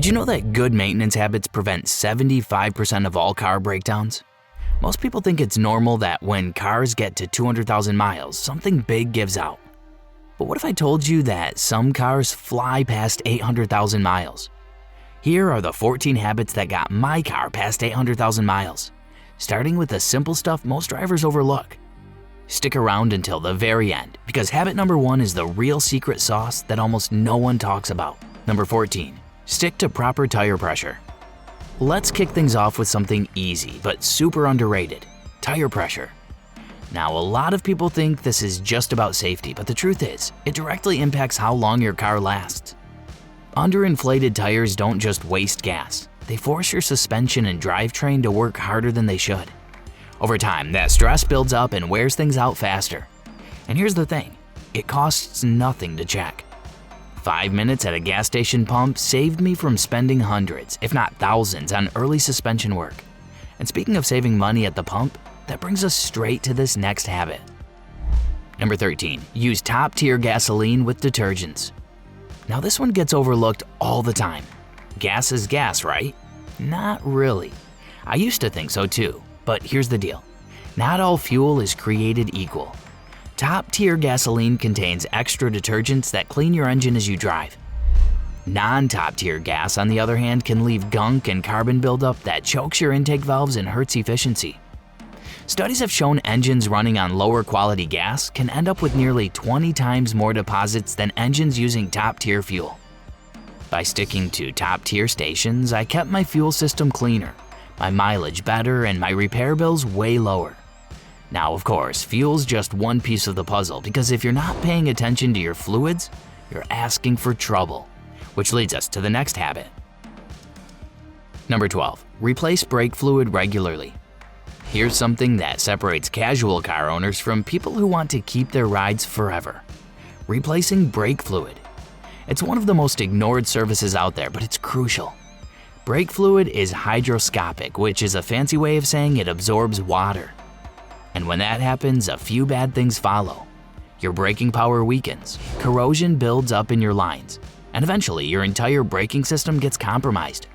Did you know that good maintenance habits prevent 75% of all car breakdowns? Most people think it's normal that when cars get to 200,000 miles, something big gives out. But what if I told you that some cars fly past 800,000 miles? Here are the 14 habits that got my car past 800,000 miles, starting with the simple stuff most drivers overlook. Stick around until the very end, because habit number 1 is the real secret sauce that almost no one talks about. Number 14. Stick to proper tire pressure. Let's kick things off with something easy but super underrated: tire pressure. Now, a lot of people think this is just about safety, but the truth is, it directly impacts how long your car lasts. Underinflated tires don't just waste gas, they force your suspension and drivetrain to work harder than they should. Over time, that stress builds up and wears things out faster. And here's the thing, it costs nothing to check. 5 minutes at a gas station pump saved me from spending hundreds, if not thousands, on early suspension work. And speaking of saving money at the pump, that brings us straight to this next habit. Number 13, use top-tier gasoline with detergents. Now this one gets overlooked all the time. Gas is gas, right? Not really. I used to think so too, but here's the deal. Not all fuel is created equal. Top-tier gasoline contains extra detergents that clean your engine as you drive. Non-top-tier gas, on the other hand, can leave gunk and carbon buildup that chokes your intake valves and hurts efficiency. Studies have shown engines running on lower quality gas can end up with nearly 20 times more deposits than engines using top-tier fuel. By sticking to top-tier stations, I kept my fuel system cleaner, my mileage better, and my repair bills way lower. Now, of course, fuel's just one piece of the puzzle, because if you're not paying attention to your fluids, you're asking for trouble, which leads us to the next habit. Number 12, replace brake fluid regularly. Here's something that separates casual car owners from people who want to keep their rides forever: replacing brake fluid. It's one of the most ignored services out there, but it's crucial. Brake fluid is hydroscopic, which is a fancy way of saying it absorbs water. And when that happens, a few bad things follow. Your braking power weakens, corrosion builds up in your lines, and eventually your entire braking system gets compromised.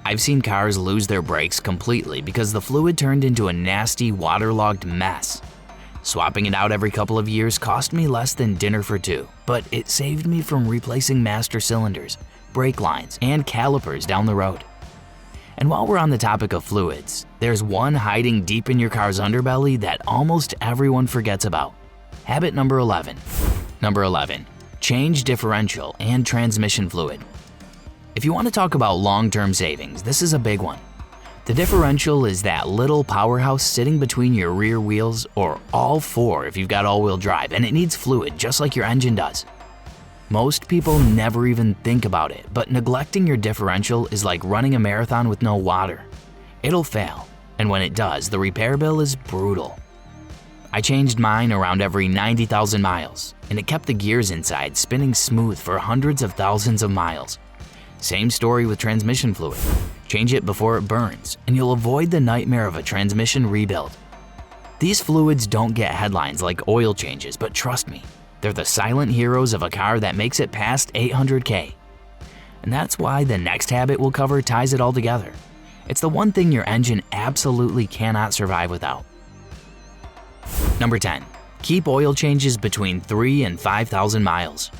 I've seen cars lose their brakes completely because the fluid turned into a nasty, waterlogged mess. Swapping it out every couple of years cost me less than dinner for two, but it saved me from replacing master cylinders, brake lines, and calipers down the road. And while we're on the topic of fluids, there's one hiding deep in your car's underbelly that almost everyone forgets about. Habit number 11. Number 11, change differential and transmission fluid. If you want to talk about long-term savings, this is a big one. The differential is that little powerhouse sitting between your rear wheels, or all four if you've got all-wheel drive, and it needs fluid just like your engine does. Most people never even think about it, but neglecting your differential is like running a marathon with no water. It'll fail, and when it does, the repair bill is brutal. I changed mine around every 90,000 miles, and it kept the gears inside spinning smooth for hundreds of thousands of miles. Same story with transmission fluid. Change it before it burns, and you'll avoid the nightmare of a transmission rebuild. These fluids don't get headlines like oil changes, but trust me, they're the silent heroes of a car that makes it past 800K. And that's why the next habit we'll cover ties it all together. It's the one thing your engine absolutely cannot survive without. Number 10, keep oil changes between 3,000 and 5,000 miles.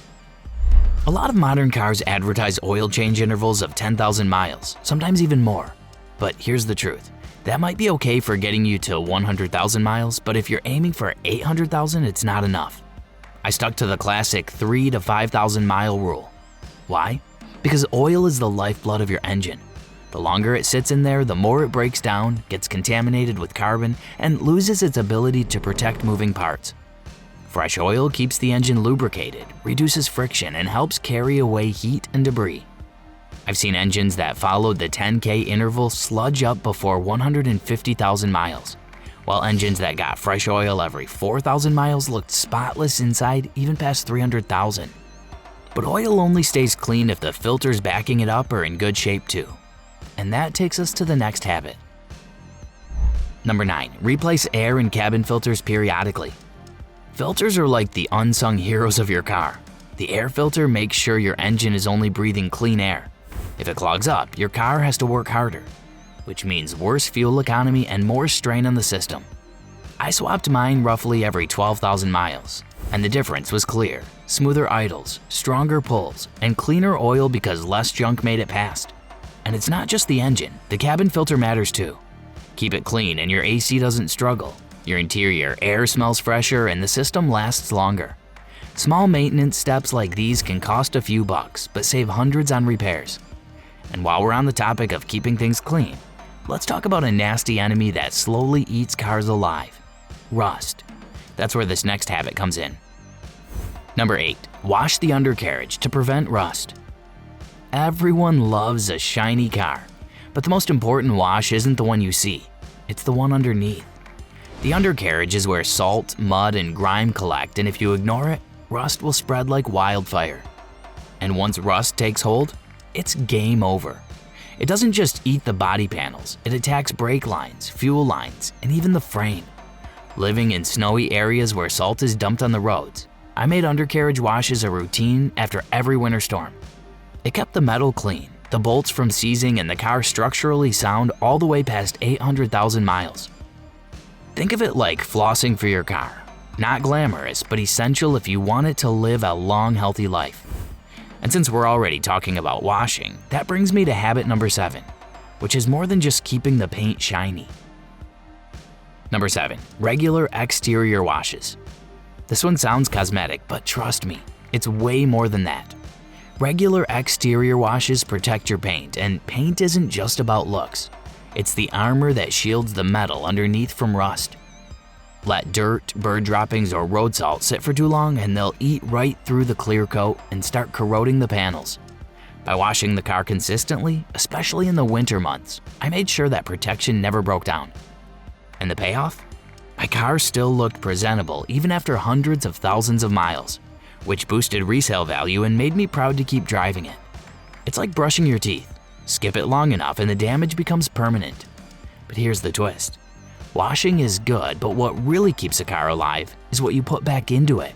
A lot of modern cars advertise oil change intervals of 10,000 miles, sometimes even more. But here's the truth, that might be okay for getting you to 100,000 miles, but if you're aiming for 800,000, it's not enough. I stuck to the classic 3,000 to 5,000 mile rule. Why? Because oil is the lifeblood of your engine. The longer it sits in there, the more it breaks down, gets contaminated with carbon, and loses its ability to protect moving parts. Fresh oil keeps the engine lubricated, reduces friction, and helps carry away heat and debris. I've seen engines that followed the 10K interval sludge up before 150,000 miles, while engines that got fresh oil every 4,000 miles looked spotless inside even past 300,000. But oil only stays clean if the filters backing it up are in good shape too. And that takes us to the next habit. Number 9, replace air and cabin filters periodically. Filters are like the unsung heroes of your car. The air filter makes sure your engine is only breathing clean air. If it clogs up, your car has to work harder, which means worse fuel economy and more strain on the system. I swapped mine roughly every 12,000 miles, and the difference was clear: smoother idles, stronger pulls, and cleaner oil because less junk made it past. And it's not just the engine, the cabin filter matters too. Keep it clean and your AC doesn't struggle. Your interior air smells fresher and the system lasts longer. Small maintenance steps like these can cost a few bucks, but save hundreds on repairs. And while we're on the topic of keeping things clean, let's talk about a nasty enemy that slowly eats cars alive: rust. That's where this next habit comes in. Number 8, wash the undercarriage to prevent rust. Everyone loves a shiny car, but the most important wash isn't the one you see, it's the one underneath. The undercarriage is where salt, mud, and grime collect, and if you ignore it, rust will spread like wildfire. And once rust takes hold, it's game over. It doesn't just eat the body panels, it attacks brake lines, fuel lines, and even the frame. Living in snowy areas where salt is dumped on the roads, I made undercarriage washes a routine after every winter storm. It kept the metal clean, the bolts from seizing, and the car structurally sound all the way past 800,000 miles. Think of it like flossing for your car. Not glamorous, but essential if you want it to live a long, healthy life. And since we're already talking about washing, that brings me to habit number 7, which is more than just keeping the paint shiny. Number 7, regular exterior washes. This one sounds cosmetic, but trust me, it's way more than that. Regular exterior washes protect your paint, and paint isn't just about looks. It's the armor that shields the metal underneath from rust. Let dirt, bird droppings, or road salt sit for too long and they'll eat right through the clear coat and start corroding the panels. By washing the car consistently, especially in the winter months, I made sure that protection never broke down. And the payoff? My car still looked presentable even after hundreds of thousands of miles, which boosted resale value and made me proud to keep driving it. It's like brushing your teeth. Skip it long enough and the damage becomes permanent. But here's the twist. Washing is good, but what really keeps a car alive is what you put back into it.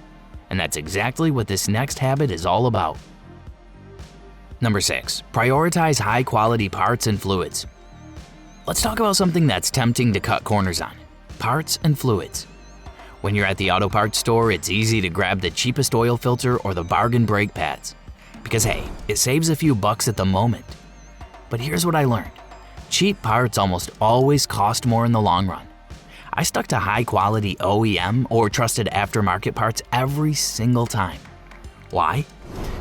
And that's exactly what this next habit is all about. Number 6, prioritize high-quality parts and fluids. Let's talk about something that's tempting to cut corners on: parts and fluids. When you're at the auto parts store, it's easy to grab the cheapest oil filter or the bargain brake pads. Because hey, it saves a few bucks at the moment. But here's what I learned. Cheap parts almost always cost more in the long run. I stuck to high-quality OEM or trusted aftermarket parts every single time. Why?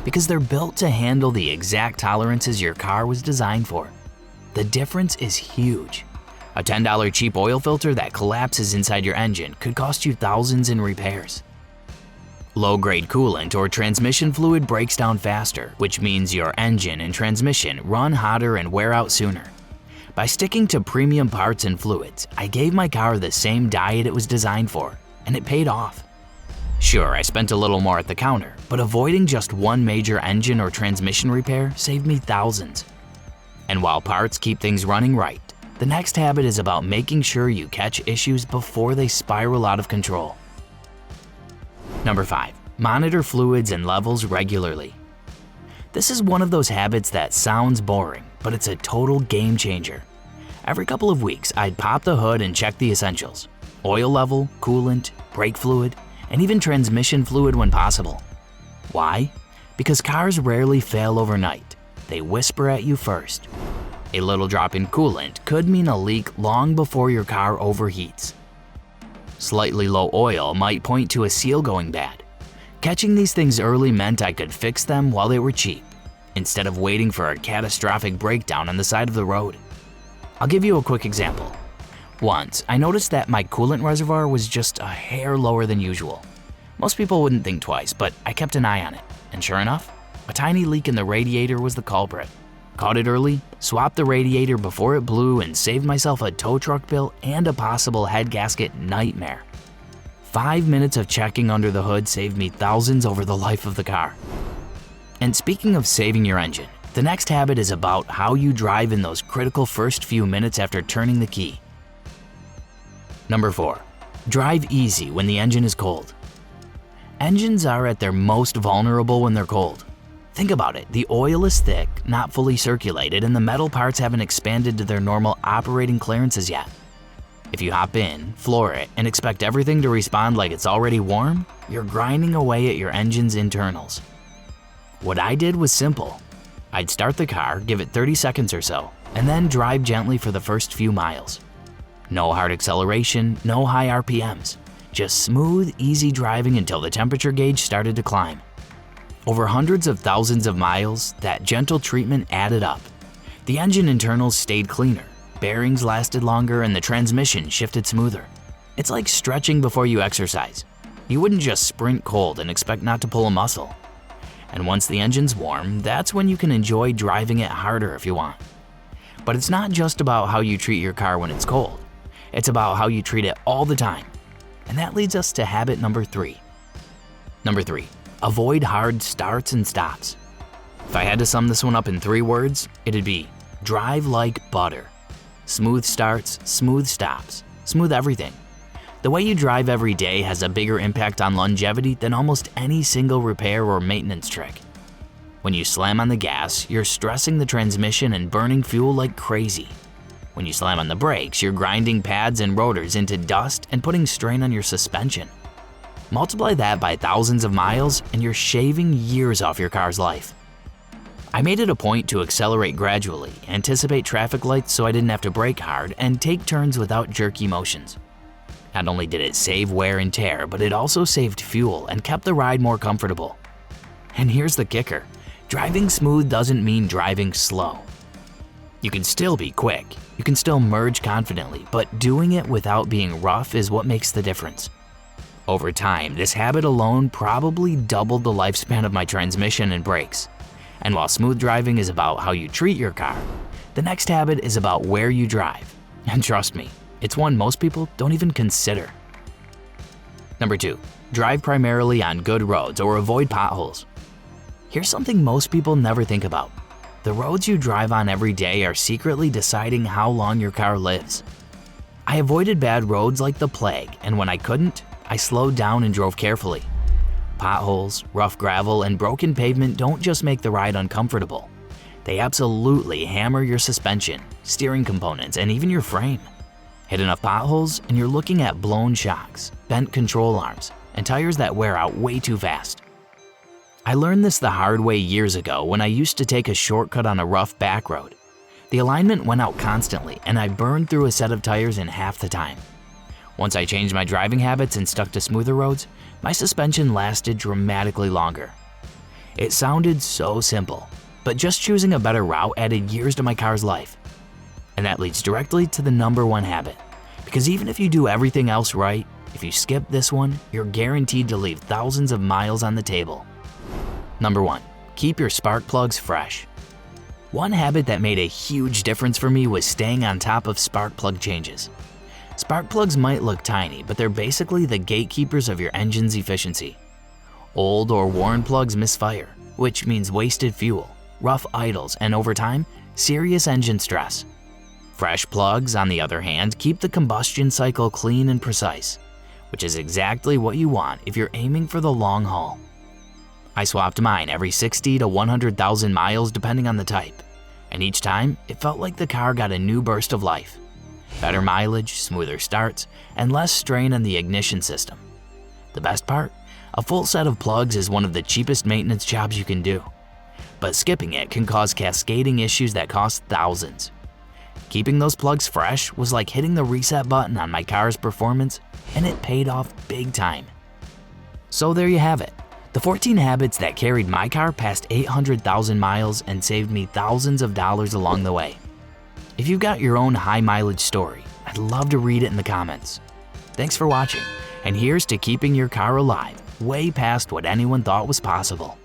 Because they're built to handle the exact tolerances your car was designed for. The difference is huge. A $10 cheap oil filter that collapses inside your engine could cost you thousands in repairs. Low-grade coolant or transmission fluid breaks down faster, which means your engine and transmission run hotter and wear out sooner. By sticking to premium parts and fluids, I gave my car the same diet it was designed for, and it paid off. Sure, I spent a little more at the counter, but avoiding just one major engine or transmission repair saved me thousands. And while parts keep things running right, the next habit is about making sure you catch issues before they spiral out of control. Number 5, monitor fluids and levels regularly. This is one of those habits that sounds boring, but it's a total game changer. Every couple of weeks, I'd pop the hood and check the essentials: oil level, coolant, brake fluid, and even transmission fluid when possible. Why? Because cars rarely fail overnight. They whisper at you first. A little drop in coolant could mean a leak long before your car overheats. Slightly low oil might point to a seal going bad. Catching these things early meant I could fix them while they were cheap, instead of waiting for a catastrophic breakdown on the side of the road. I'll give you a quick example. Once, I noticed that my coolant reservoir was just a hair lower than usual. Most people wouldn't think twice, but I kept an eye on it, and sure enough, a tiny leak in the radiator was the culprit. Caught it early, swapped the radiator before it blew, and saved myself a tow truck bill and a possible head gasket nightmare. 5 minutes of checking under the hood saved me thousands over the life of the car. And speaking of saving your engine, the next habit is about how you drive in those critical first few minutes after turning the key. Number 4, drive easy when the engine is cold. Engines are at their most vulnerable when they're cold. Think about it, the oil is thick, not fully circulated, and the metal parts haven't expanded to their normal operating clearances yet. If you hop in, floor it, and expect everything to respond like it's already warm, you're grinding away at your engine's internals. What I did was simple. I'd start the car, give it 30 seconds or so, and then drive gently for the first few miles. No hard acceleration, no high RPMs, just smooth, easy driving until the temperature gauge started to climb. Over hundreds of thousands of miles, that gentle treatment added up. The engine internals stayed cleaner, bearings lasted longer, and the transmission shifted smoother. It's like stretching before you exercise. You wouldn't just sprint cold and expect not to pull a muscle. And once the engine's warm, that's when you can enjoy driving it harder if you want. But it's not just about how you treat your car when it's cold. It's about how you treat it all the time. And that leads us to habit number 3. Number 3, avoid hard starts and stops. If I had to sum this one up in 3 words, it'd be drive like butter. Smooth starts, smooth stops, smooth everything. The way you drive every day has a bigger impact on longevity than almost any single repair or maintenance trick. When you slam on the gas, you're stressing the transmission and burning fuel like crazy. When you slam on the brakes, you're grinding pads and rotors into dust and putting strain on your suspension. Multiply that by thousands of miles and you're shaving years off your car's life. I made it a point to accelerate gradually, anticipate traffic lights so I didn't have to brake hard, and take turns without jerky motions. Not only did it save wear and tear, but it also saved fuel and kept the ride more comfortable. And here's the kicker, driving smooth doesn't mean driving slow. You can still be quick, you can still merge confidently, but doing it without being rough is what makes the difference. Over time, this habit alone probably doubled the lifespan of my transmission and brakes. And while smooth driving is about how you treat your car, the next habit is about where you drive. And trust me, it's one most people don't even consider. Number 2, drive primarily on good roads or avoid potholes. Here's something most people never think about. The roads you drive on every day are secretly deciding how long your car lives. I avoided bad roads like the plague, and when I couldn't, I slowed down and drove carefully. Potholes, rough gravel, and broken pavement don't just make the ride uncomfortable. They absolutely hammer your suspension, steering components, and even your frame. Hit enough potholes and you're looking at blown shocks, bent control arms, and tires that wear out way too fast. I learned this the hard way years ago when I used to take a shortcut on a rough back road. The alignment went out constantly and I burned through a set of tires in half the time. Once I changed my driving habits and stuck to smoother roads, my suspension lasted dramatically longer. It sounded so simple, but just choosing a better route added years to my car's life. And that leads directly to the number 1 habit, because even if you do everything else right, if you skip this one, you're guaranteed to leave thousands of miles on the table. Number 1, keep your spark plugs fresh. One habit that made a huge difference for me was staying on top of spark plug changes. Spark plugs might look tiny, but they're basically the gatekeepers of your engine's efficiency. Old or worn plugs misfire, which means wasted fuel, rough idles, and over time, serious engine stress. Fresh plugs, on the other hand, keep the combustion cycle clean and precise, which is exactly what you want if you're aiming for the long haul. I swapped mine every 60 to 100,000 miles depending on the type, and each time it felt like the car got a new burst of life. Better mileage, smoother starts, and less strain on the ignition system. The best part? A full set of plugs is one of the cheapest maintenance jobs you can do. But skipping it can cause cascading issues that cost thousands. Keeping those plugs fresh was like hitting the reset button on my car's performance, and it paid off big time. So there you have it, the 14 habits that carried my car past 800,000 miles and saved me thousands of dollars along the way. If you've got your own high mileage story, I'd love to read it in the comments. Thanks for watching, and here's to keeping your car alive way past what anyone thought was possible.